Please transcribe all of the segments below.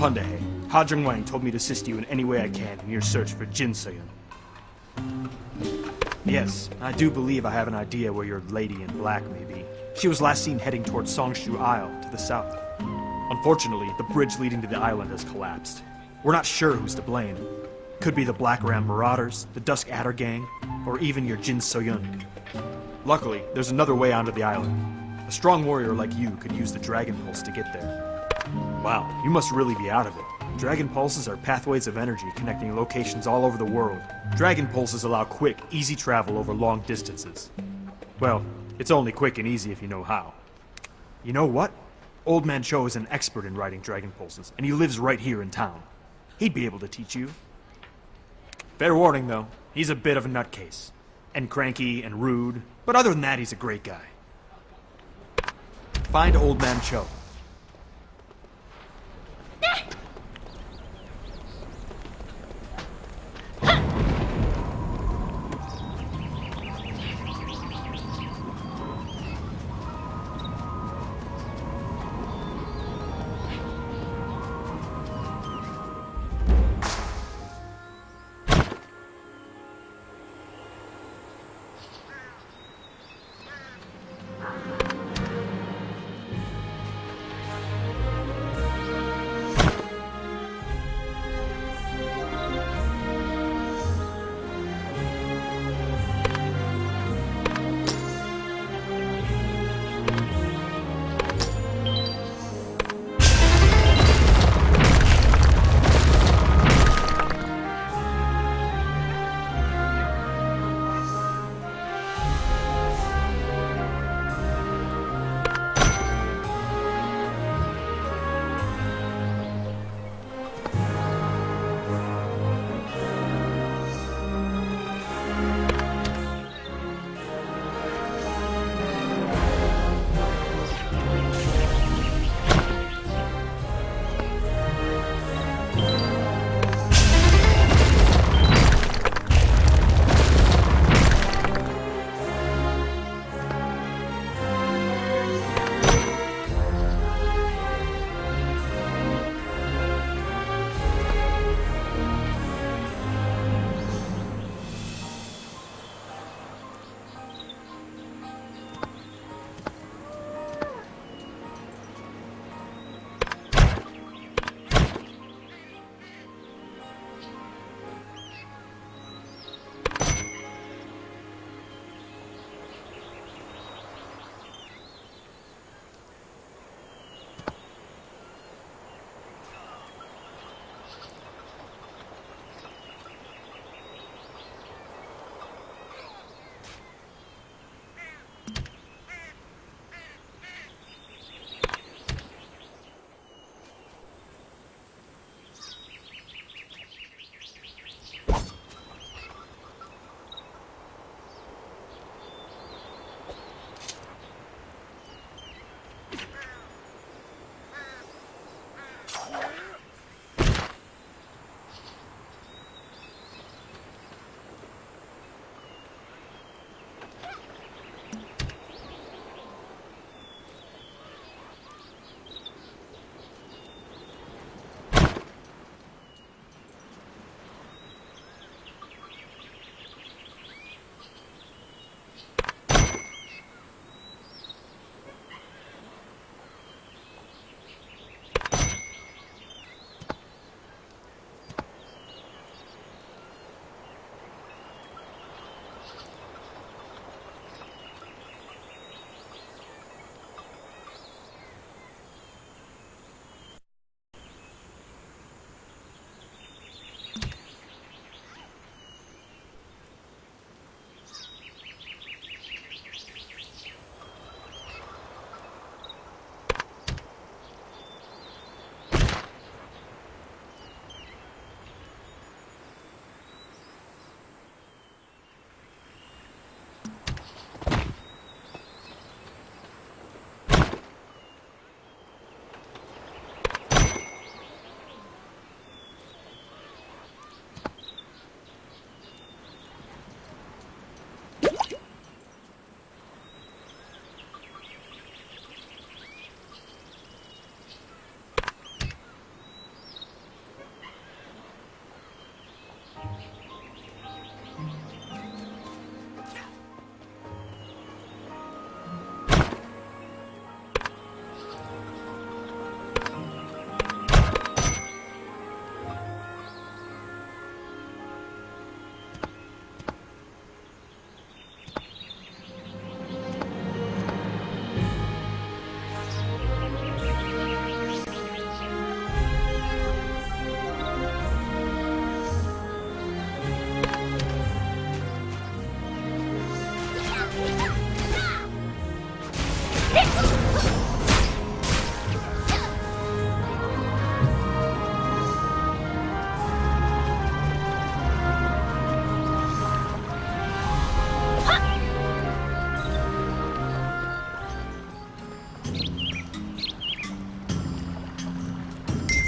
Pundahe. Ha Jungwang told me to assist you in any way I can in your search for Jin Soyun. Yes, I do believe I have an idea where your lady in black may be. She was last seen heading towards Songshu Isle to the south. Unfortunately, the bridge leading to the island has collapsed. We're not sure who's to blame. Could be the Black Ram Marauders, the Dusk Adder Gang, or even your Jin Soyun. Luckily, there's another way onto the island. A strong warrior like you could use the Dragon Pulse to get there. Wow, you must really be out of it. Dragon Pulses are pathways of energy connecting locations all over the world. Dragon Pulses allow quick, easy travel over long distances. Well, it's only quick and easy if you know how. You know what? Old Man Cho is an expert in riding Dragon Pulses, and he lives right here in town. He'd be able to teach you. Fair warning, though. He's a bit of a nutcase. And cranky and rude, but other than that, he's a great guy. Find Old Man Cho.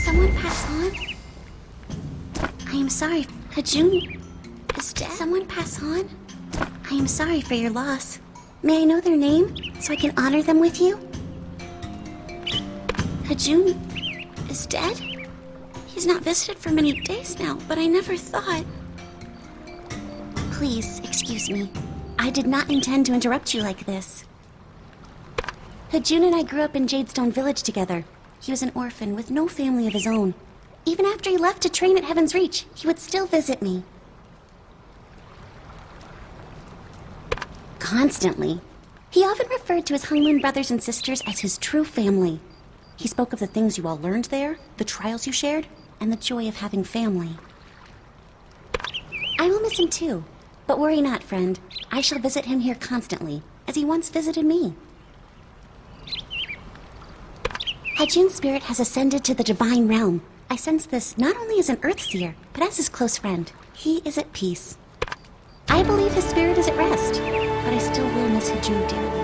Someone pass on? I am sorry. Hajun is dead. Someone pass on? I am sorry for your loss. May I know their name so I can honor them with you? Hajun is dead? He's not visited for many days now, but I never thought... Please, excuse me. I did not intend to interrupt you like this. Hajun and I grew up in Jadestone Village together. He was an orphan with no family of his own. Even after he left to train at Heaven's Reach, he would still visit me. Constantly. He often referred to his Hungmoon brothers and sisters as his true family. He spoke of the things you all learned there, the trials you shared, and the joy of having family. I will miss him too, but worry not, friend. I shall visit him here constantly, as he once visited me. Hajun's spirit has ascended to the divine realm. I sense this not only as an Earthseer, but as his close friend. He is at peace. I believe his spirit is at rest, but I still will miss Hajun dearly.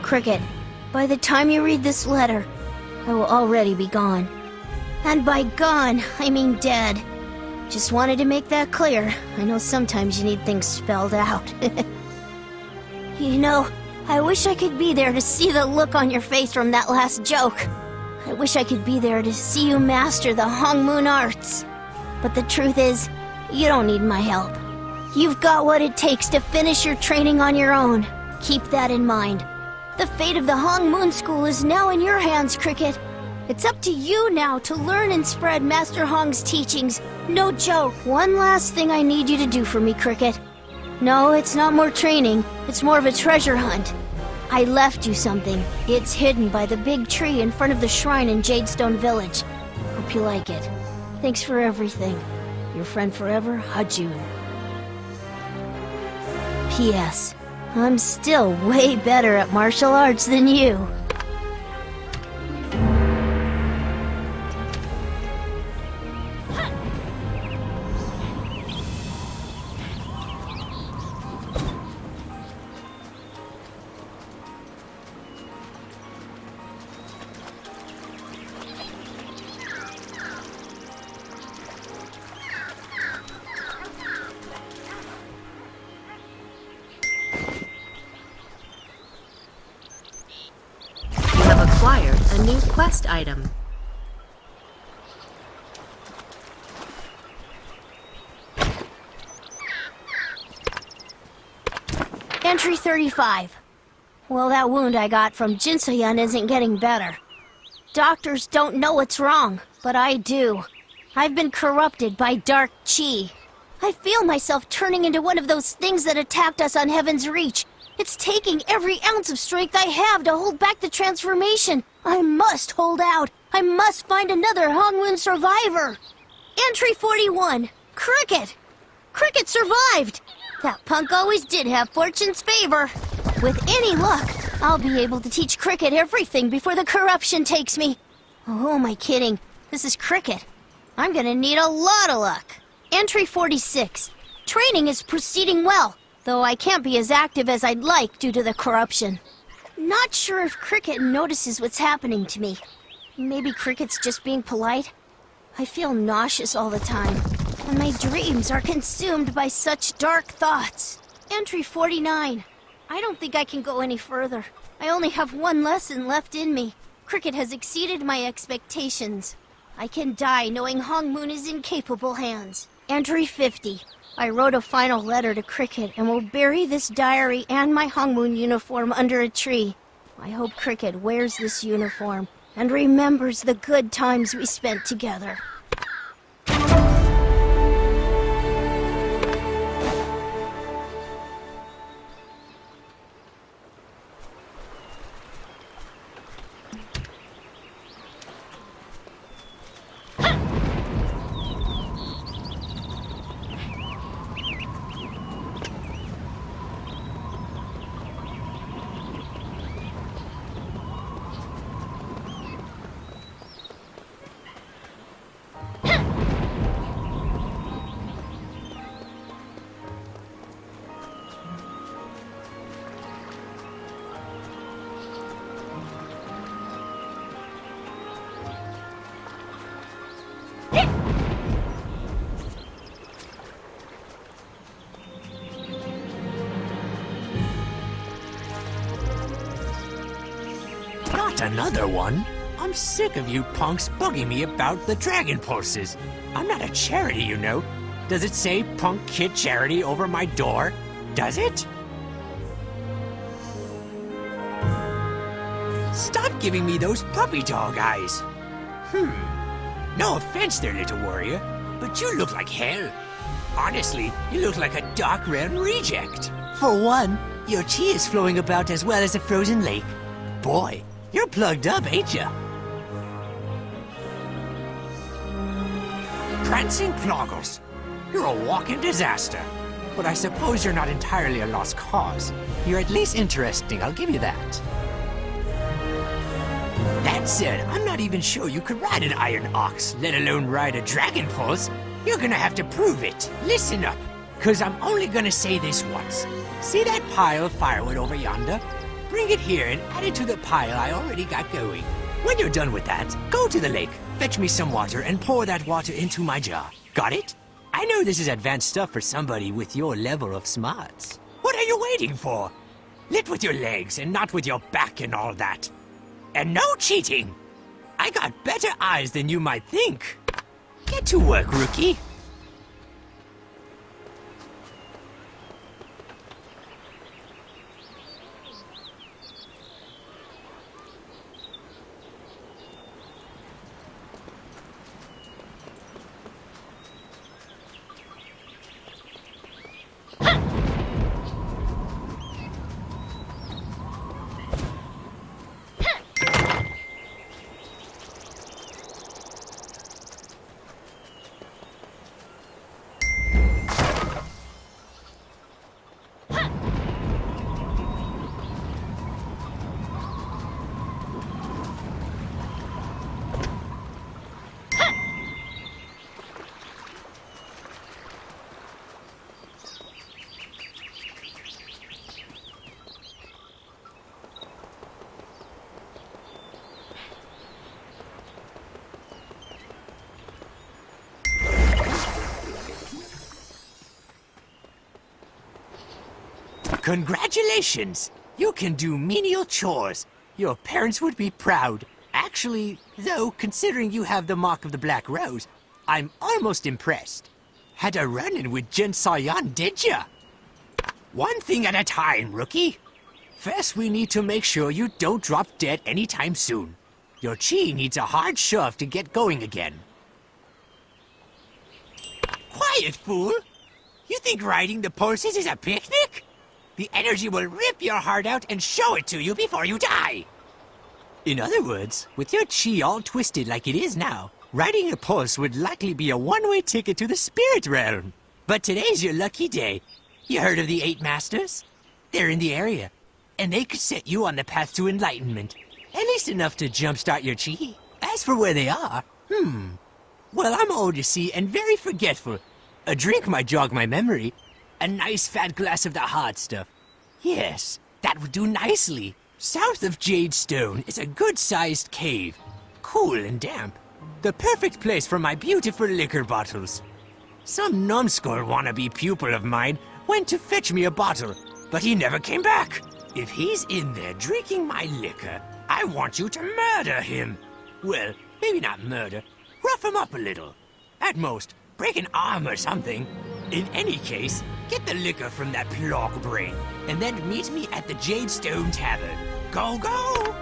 Cricket, by the time you read this letter, I will already be gone. And by gone, I mean dead. Just wanted to make that clear. I know sometimes you need things spelled out. You know, I wish I could be there to see the look on your face from that last joke. I wish I could be there to see you master the Hongmoon arts. But the truth is, you don't need my help. You've got what it takes to finish your training on your own. Keep that in mind. The fate of the Hongmoon School is now in your hands, Cricket. It's up to you now to learn and spread Master Hong's teachings. No joke. One last thing I need you to do for me, Cricket. No, it's not more training. It's more of a treasure hunt. I left you something. It's hidden by the big tree in front of the shrine in Jadestone Village. Hope you like it. Thanks for everything. Your friend forever, Hajun. P.S. I'm still way better at martial arts than you. Acquired a new quest item. Entry 35. Well, that wound I got from Jinsoyun isn't getting better. Doctors don't know what's wrong, but I do. I've been corrupted by dark chi. I feel myself turning into one of those things that attacked us on Heaven's Reach. It's taking every ounce of strength I have to hold back the transformation. I must hold out. I must find another Hongmoon survivor. Entry 41. Cricket. Cricket survived. That punk always did have fortune's favor. With any luck, I'll be able to teach Cricket everything before the corruption takes me. Oh, who am I kidding? This is Cricket. I'm gonna need a lot of luck. Entry 46. Training is proceeding well. The though I can't be as active as I'd like due to the corruption. Not sure if Cricket notices what's happening to me. Maybe Cricket's just being polite. I feel nauseous all the time, and my dreams are consumed by such dark thoughts. Entry 49. I don't think I can go any further. I only have one lesson left in me. Cricket has exceeded my expectations. I can die knowing Hong Moon is in capable hands. Entry 50. I wrote a final letter to Cricket and will bury this diary and my Hong Moon uniform under a tree. I hope Cricket wears this uniform and remembers the good times we spent together. Not another one? I'm sick of you punks bugging me about the Dragon Pulses. I'm not a charity, you know. Does it say Punk Kid Charity over my door? Does it? Stop giving me those puppy dog eyes. No offense there, little warrior, but you look like hell. Honestly, you look like a Dark Realm reject. For one, your chi is flowing about as well as a frozen lake. Boy, you're plugged up, ain't ya? Prancing Ploggles, you're a walking disaster. But I suppose you're not entirely a lost cause. You're at least interesting, I'll give you that. That said, I'm not even sure you could ride an Iron Ox, let alone ride a Dragon Pulse. You're gonna have to prove it. Listen up, cause I'm only gonna say this once. See that pile of firewood over yonder? Bring it here and add it to the pile I already got going. When you're done with that, go to the lake, fetch me some water, and pour that water into my jar. Got it? I know this is advanced stuff for somebody with your level of smarts. What are you waiting for? Lit with your legs and not with your back and all that. And no cheating! I got better eyes than you might think. Get to work, rookie. Congratulations! You can do menial chores. Your parents would be proud. Actually, though, considering you have the mark of the Black Rose, I'm almost impressed. Had a run-in with Jin Sayan, did ya? One thing at a time, rookie. First, we need to make sure you don't drop dead anytime soon. Your chi needs a hard shove to get going again. Quiet, fool! You think riding the pulses is a picnic? The energy will rip your heart out and show it to you before you die! In other words, with your chi all twisted like it is now, riding a pulse would likely be a one-way ticket to the spirit realm. But today's your lucky day. You heard of the 8 Masters? They're in the area, and they could set you on the path to enlightenment. At least enough to jumpstart your chi. As for where they are, well, I'm old, you see, and very forgetful. A drink might jog my memory. A nice fat glass of the hard stuff. Yes, that would do nicely. South of Jadestone is a good-sized cave. Cool and damp. The perfect place for my beautiful liquor bottles. Some numbskull wannabe pupil of mine went to fetch me a bottle, but he never came back. If he's in there drinking my liquor, I want you to murder him. Well, maybe not murder. Rough him up a little. At most, break an arm or something. In any case, get the liquor from that Plog brain, and then meet me at the Jadestone Tavern. Go, go!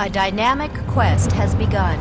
A dynamic quest has begun.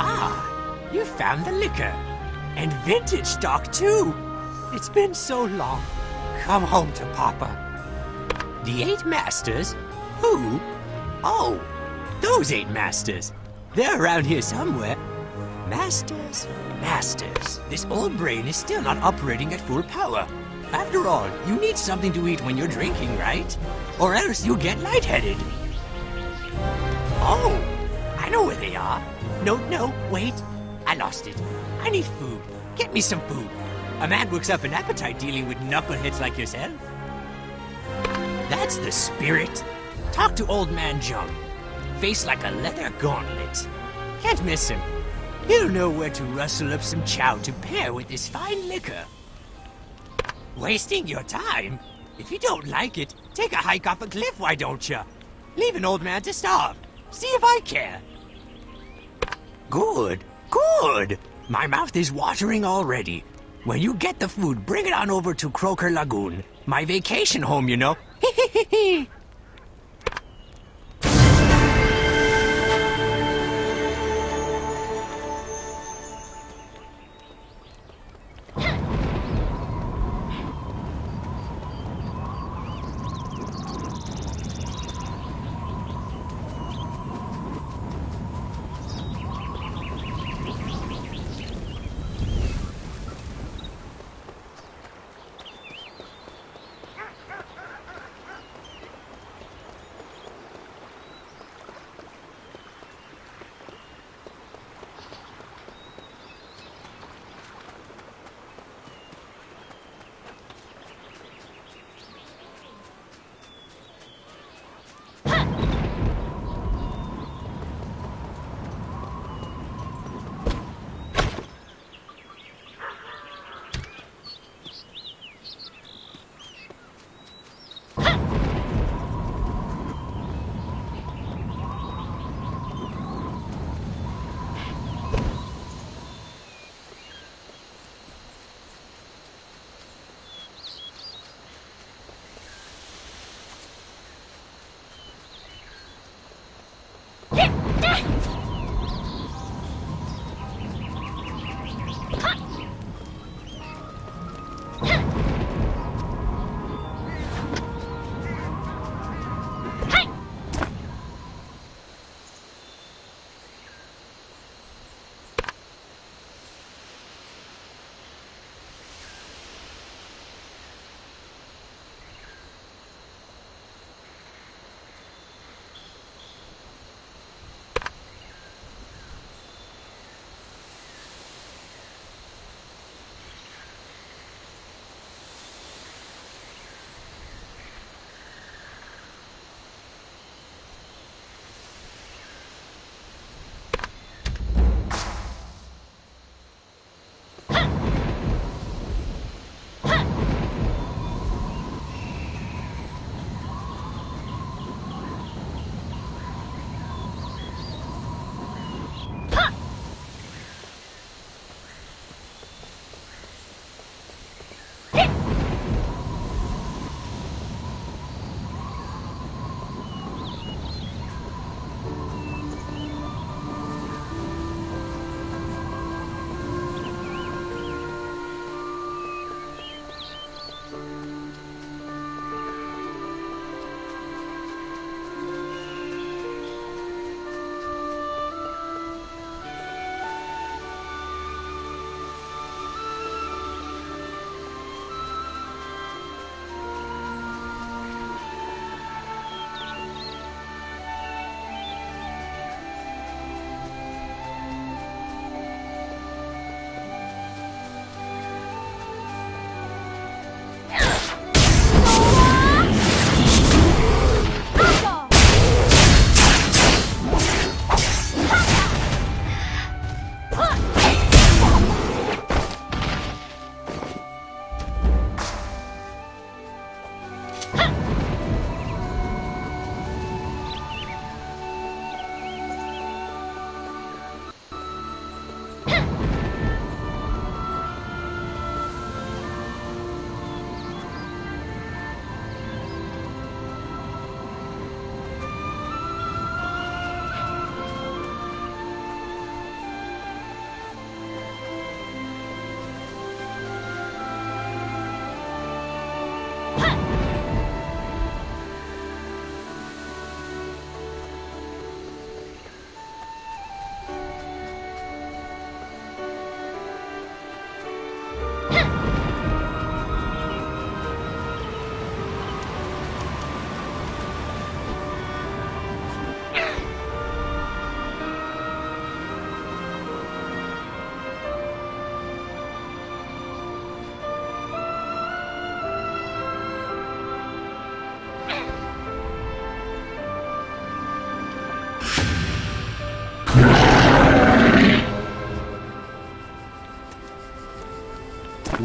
Ah, you found the liquor. And vintage stock, too. It's been so long. Come home to Papa. The 8 masters? Who? Oh, those 8 masters. They're around here somewhere. Masters, masters. This old brain is still not operating at full power. After all, you need something to eat when you're drinking, right? Or else you'll get lightheaded. Oh, I know where they are. No, wait. I lost it. I need food. Get me some food. A man works up an appetite dealing with knuckleheads like yourself. That's the spirit. Talk to Old Man Jung. Face like a leather gauntlet. Can't miss him. He'll know where to rustle up some chow to pair with this fine liquor. Wasting your time? If you don't like it, take a hike off a cliff, why don't you? Leave an old man to starve. See if I care. Good, good. My mouth is watering already. When you get the food, bring it on over to Croaker Lagoon. My vacation home, you know. Hee.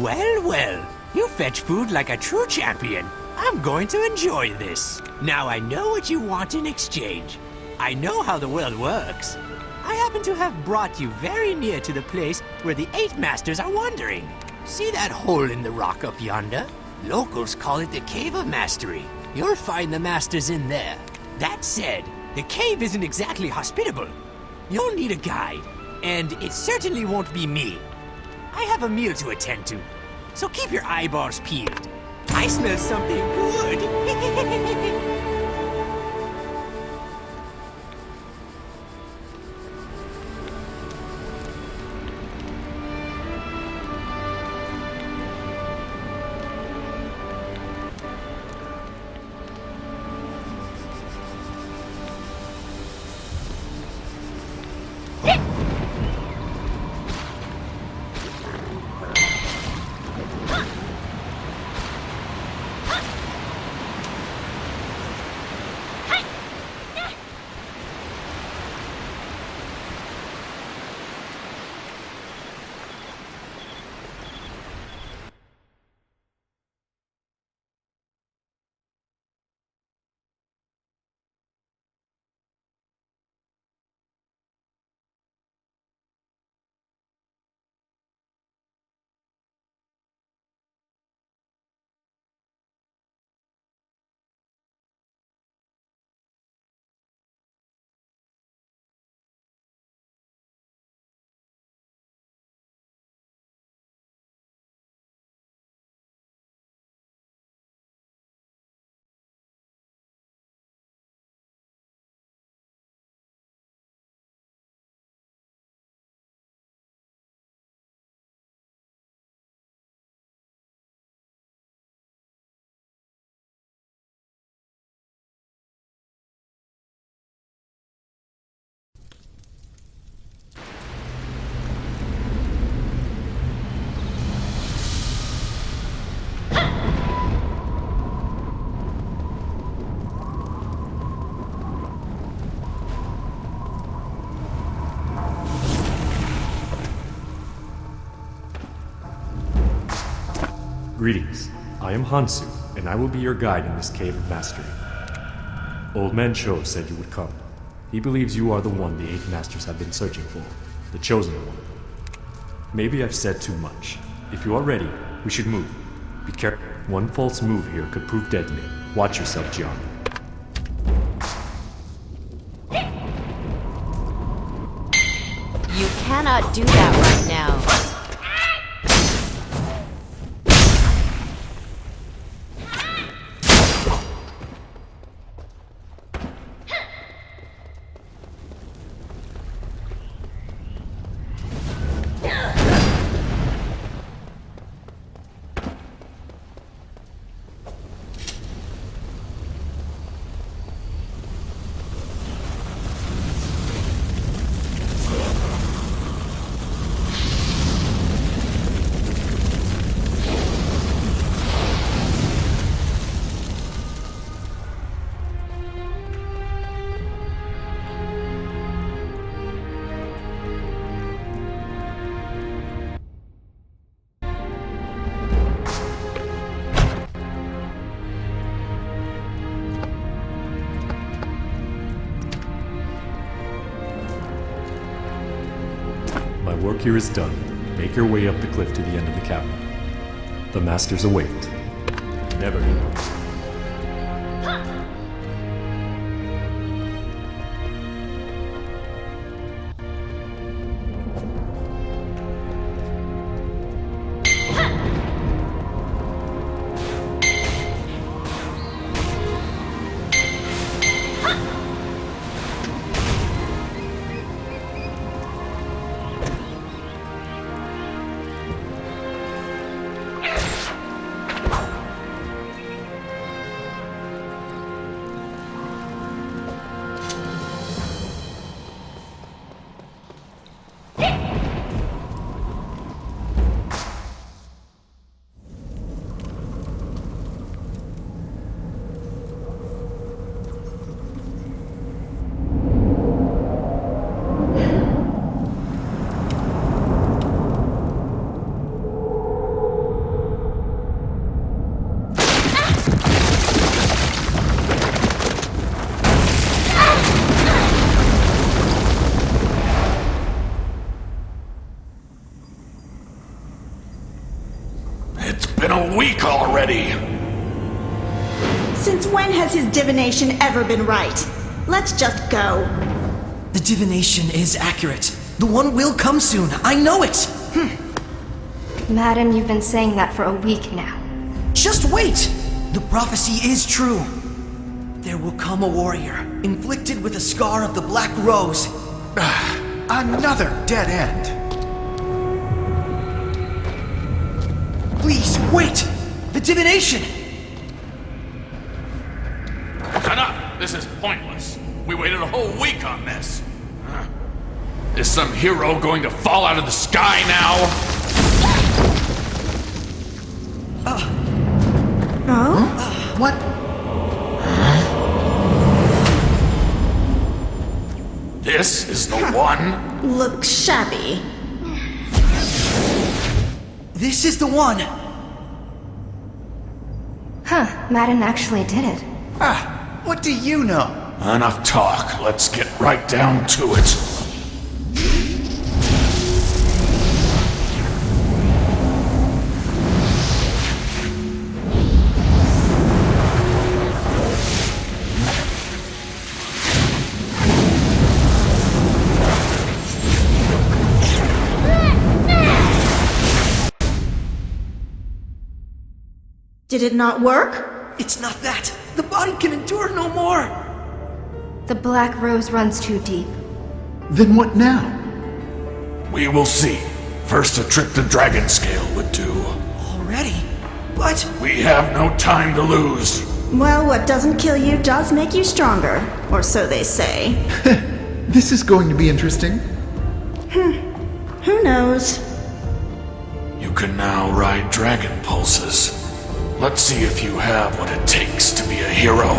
Well, well, you fetch food like a true champion. I'm going to enjoy this. Now I know what you want in exchange. I know how the world works. I happen to have brought you very near to the place where the 8 masters are wandering. See that hole in the rock up yonder? Locals call it the Cave of Mastery. You'll find the masters in there. That said, the cave isn't exactly hospitable. You'll need a guide, and it certainly won't be me. I have a meal to attend to, so keep your eyeballs peeled. I smell something good. Greetings. I am Hansu, and I will be your guide in this Cave of Mastery. Old Man Cho said you would come. He believes you are the one the 8 Masters have been searching for, the Chosen One. Maybe I've said too much. If you are ready, we should move. Be careful. One false move here could prove deadly. Watch yourself, John. You cannot do that right now. My work here is done. Make your way up the cliff to the end of the cavern. The Masters await. Never give up. week already. Since when has his divination ever been right? Let's just go. The divination is accurate. The one will come soon. I know it. Madam, you've been saying that for a week now. Just wait. The prophecy is true. There will come a warrior, inflicted with a scar of the Black Rose. Another dead end. Please, wait! The divination! Enough! This is pointless. We waited a whole week on this. Is some hero going to fall out of the sky now? What? This is the one? Looks shabby. This is the one! Huh, Madden actually did it. What do you know? Enough talk. Let's get right down to it. Did it not work? It's not that! The body can endure no more! The Black Rose runs too deep. Then what now? We will see. First, a trip to Dragonscale would do. Already? But... We have no time to lose. Well, what doesn't kill you does make you stronger. Or so they say. This is going to be interesting. Who knows? You can now ride Dragon Pulses. Let's see if you have what it takes to be a hero.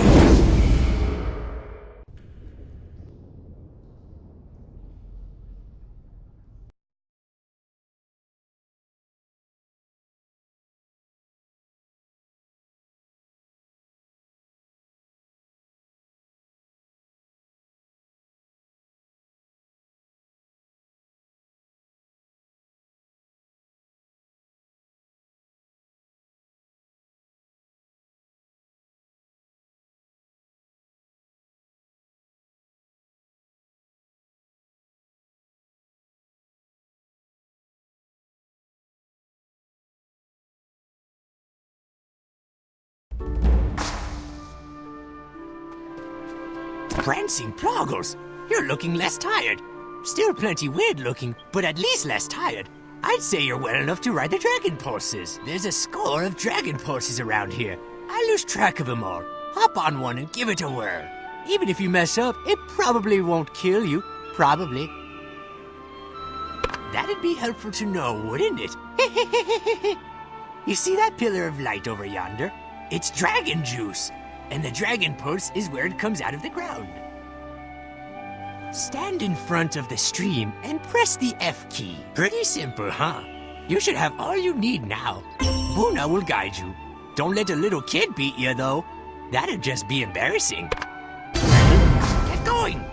Prancing Proggles, you're looking less tired. Still plenty weird looking, but at least less tired. I'd say you're well enough to ride the Dragon Pulses. There's a score of Dragon Pulses around here. I lose track of them all. Hop on one and give it a whirl. Even if you mess up, it probably won't kill you. Probably. That'd be helpful to know, wouldn't it? You see that pillar of light over yonder? It's dragon juice. And the Dragon Pulse is where it comes out of the ground. Stand in front of the stream and press the F key. Pretty simple, huh? You should have all you need now. Buna will guide you. Don't let a little kid beat you, though. That'd just be embarrassing. Get going!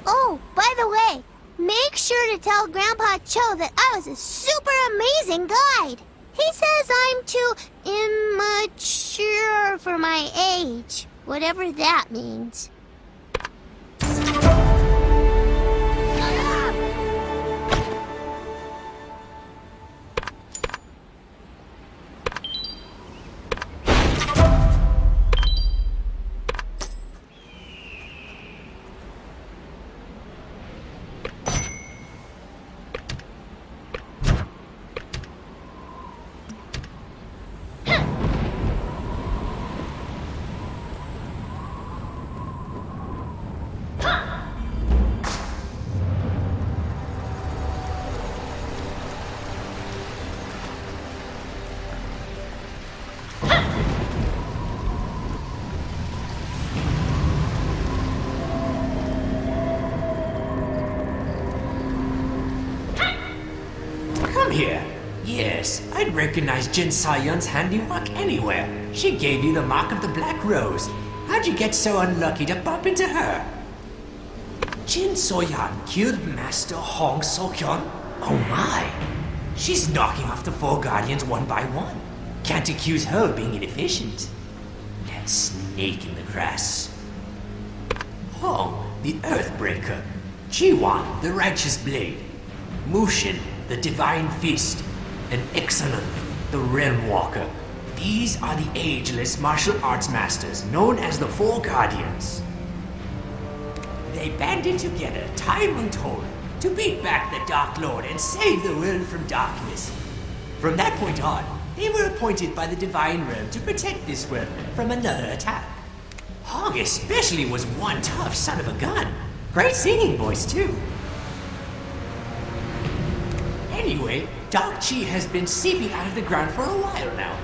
Oh, by the way, make sure to tell Grandpa Cho that I was a super amazing guide. He says I'm too immature for my age, whatever that means. Here. Yes, I'd recognize Jin Sayun's handiwork anywhere. She gave you the mark of the Black Rose. How'd you get so unlucky to bump into her? Jin Soyan killed Master Hong Seokyeon? Oh my! She's knocking off the four guardians one by one. Can't accuse her of being inefficient. That snake in the grass. Hong, the Earthbreaker. Jiwan, the Righteous Blade. Mushin, the Divine Fist, and Ixalan, the Realm Walker. These are the ageless martial arts masters known as the Four Guardians. They banded together, time untold, to beat back the Dark Lord and save the world from darkness. From that point on, they were appointed by the Divine Realm to protect this world from another attack. Hong especially was one tough son of a gun. Great singing voice, too. Anyway, Dark Chi has been seeping out of the ground for a while now.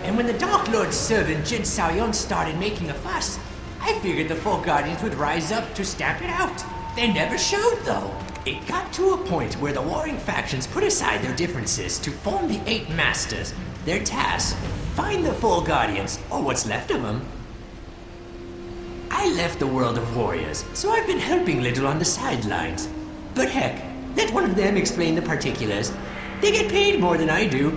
And when the Dark Lord's servant Jin Saoyon started making a fuss, I figured the Four Guardians would rise up to stamp it out. They never showed, though. It got to a point where the warring factions put aside their differences to form the Eight Masters. Their task, find the Four Guardians, or what's left of them. I left the world of warriors, so I've been helping little on the sidelines. But heck, let one of them explain the particulars. They get paid more than I do.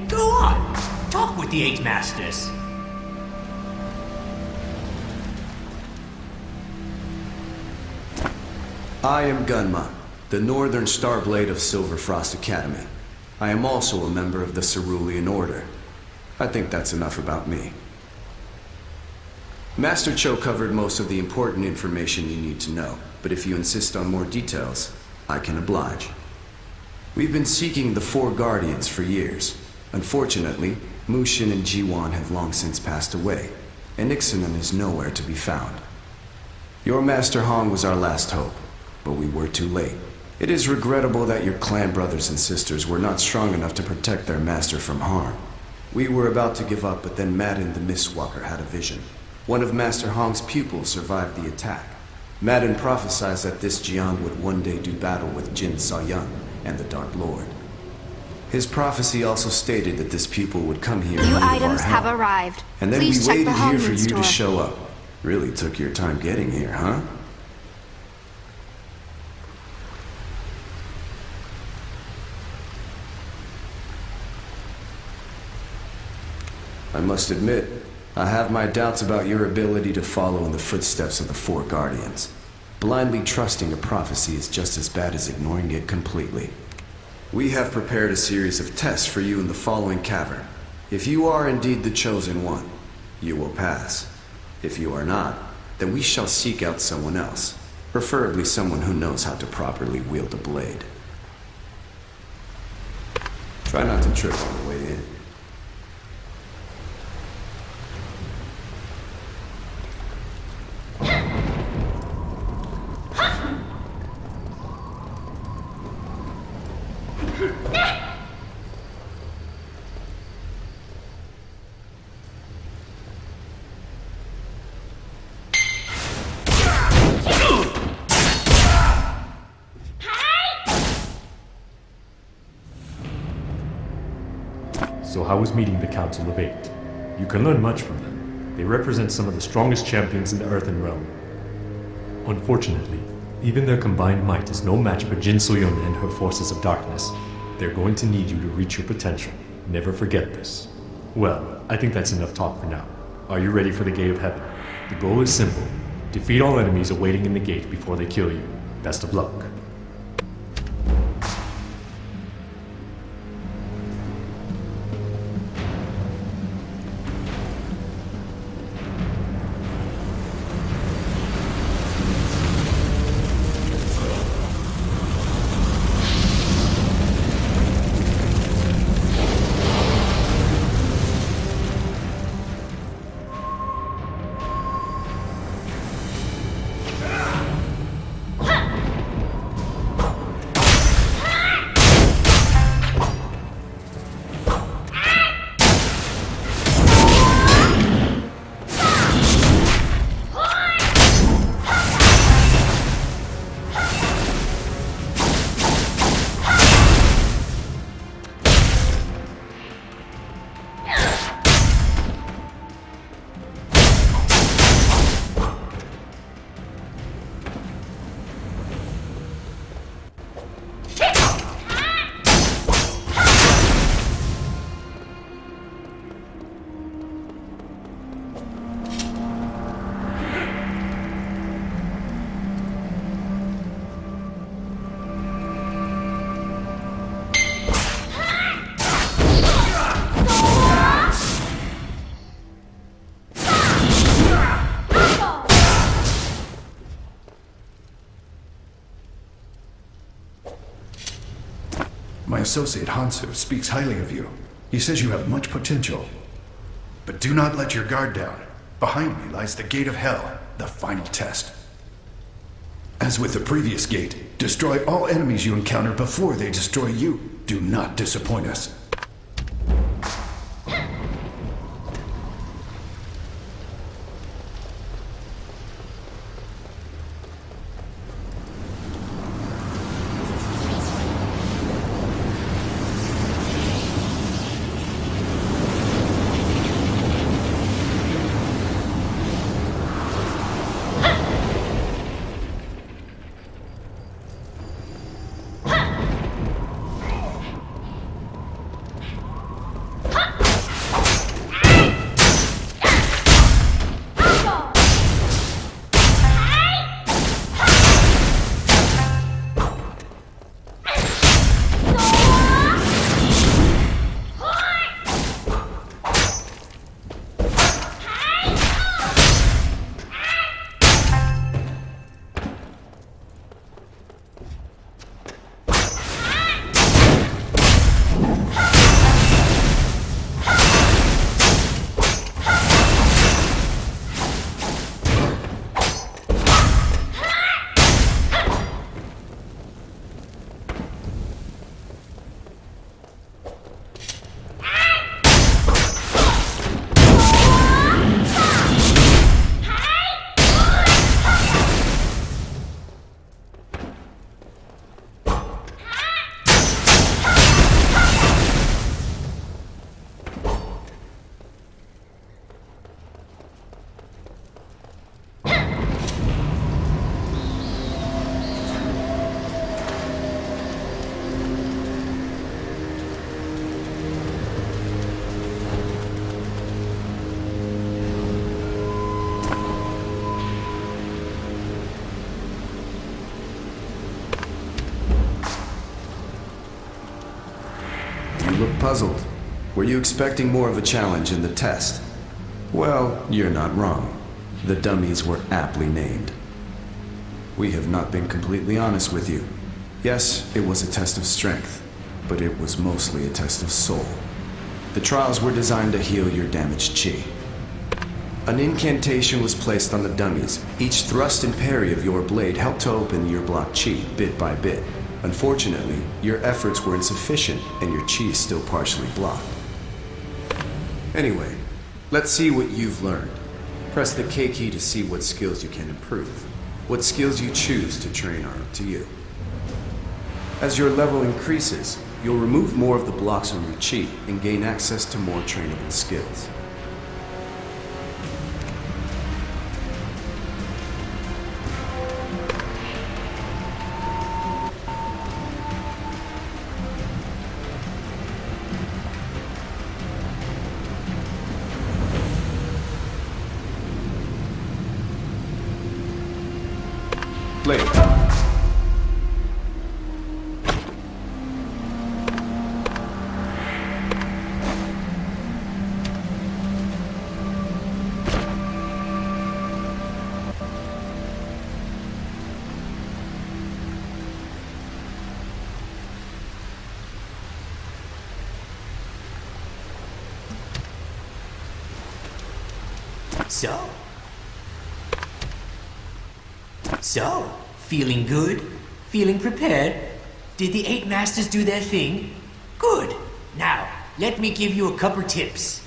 Go on, talk with the Eight Masters. I am Gunma, the Northern Starblade of Silverfrost Academy. I am also a member of the Cerulean Order. I think that's enough about me. Master Cho covered most of the important information you need to know, but if you insist on more details, I can oblige. We've been seeking the Four Guardians for years. Unfortunately, Mushin and Jiwan have long since passed away, and Ixanan is nowhere to be found. Your Master Hong was our last hope, but we were too late. It is regrettable that your clan brothers and sisters were not strong enough to protect their master from harm. We were about to give up, but then Madden the Mistwalker had a vision. One of Master Hong's pupils survived the attack. Madden prophesied that this Jian would one day do battle with Jin Saoyan and the Dark Lord. His prophecy also stated that this pupil would come here New and relieve items our have help. arrived. And then Please we check waited the here for Hongmin you store. to show up. Really took your time getting here, huh? I must admit, I have my doubts about your ability to follow in the footsteps of the Four Guardians. Blindly trusting a prophecy is just as bad as ignoring it completely. We have prepared a series of tests for you in the following cavern. If you are indeed the chosen one, you will pass. If you are not, then we shall seek out someone else, preferably someone who knows how to properly wield a blade. Try not to trip on the way in. So how was meeting the Council of Eight? You can learn much from them. They represent some of the strongest champions in the Earthen Realm. Unfortunately, even their combined might is no match for Jin Soyun and her forces of darkness. they're going to need you to reach your potential. Never forget this. Well, I think that's enough talk for now. Are you ready for the Gate of Heaven? The goal is simple. Defeat all enemies awaiting in the gate before they kill you. Best of luck. My associate Hansu speaks highly of you. He says you have much potential. But do not let your guard down. Behind me lies the Gate of Hell, the final test. As with the previous gate, destroy all enemies you encounter before they destroy you. Do not disappoint us. look puzzled. Were you expecting more of a challenge in the test? Well, you're not wrong. The dummies were aptly named. We have not been completely honest with you. Yes, it was a test of strength, but it was mostly a test of soul. The trials were designed to heal your damaged chi. An incantation was placed on the dummies. Each thrust and parry of your blade helped to open your blocked chi bit by bit. Unfortunately, your efforts were insufficient and your chi is still partially blocked. Anyway, let's see what you've learned. Press the K key to see what skills you can improve. What skills you choose to train are up to you. As your level increases, you'll remove more of the blocks on your chi and gain access to more trainable skills. explain. So, feeling good? Feeling prepared? Did the 8 Masters do their thing? Good. Now, let me give you a couple tips.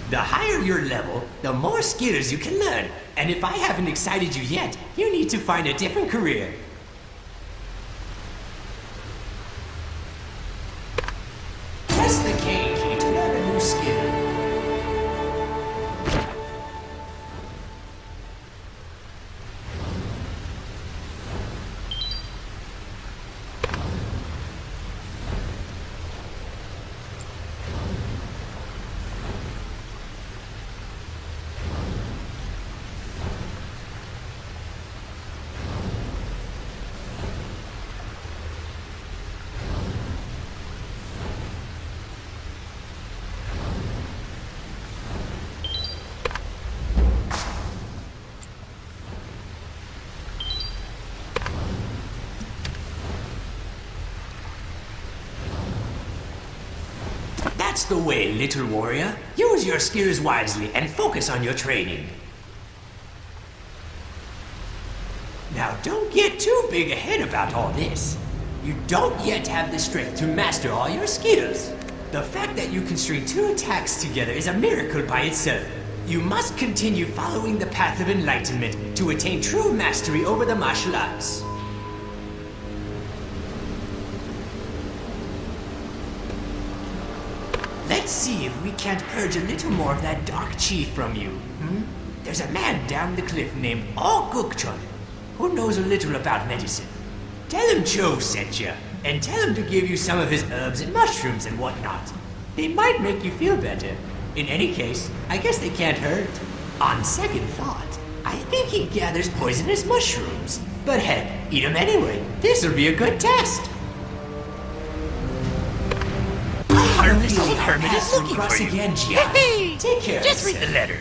The higher your level, the more skills you can learn. And if I haven't excited you yet, you need to find a different career. Press the K key to learn a new skill. That's the way, little warrior. Use your skills wisely and focus on your training. Now, don't get too big ahead about all this. You don't yet have the strength to master all your skills. The fact that you can string 2 attacks together is a miracle by itself. You must continue following the path of enlightenment to attain true mastery over the martial arts. Let's see if we can't purge a little more of that dark chi from you. There's a man down the cliff named Oh Gukchon who knows a little about medicine. Tell him Joe sent you, and tell him to give you some of his herbs and mushrooms and whatnot. They might make you feel better. In any case, I guess they can't hurt. On second thought, I think he gathers poisonous mushrooms. But heck, eat them anyway. This'll be a good test. Harmless old hermit is looking for you. Again, Gia. Take care. Just read the letter.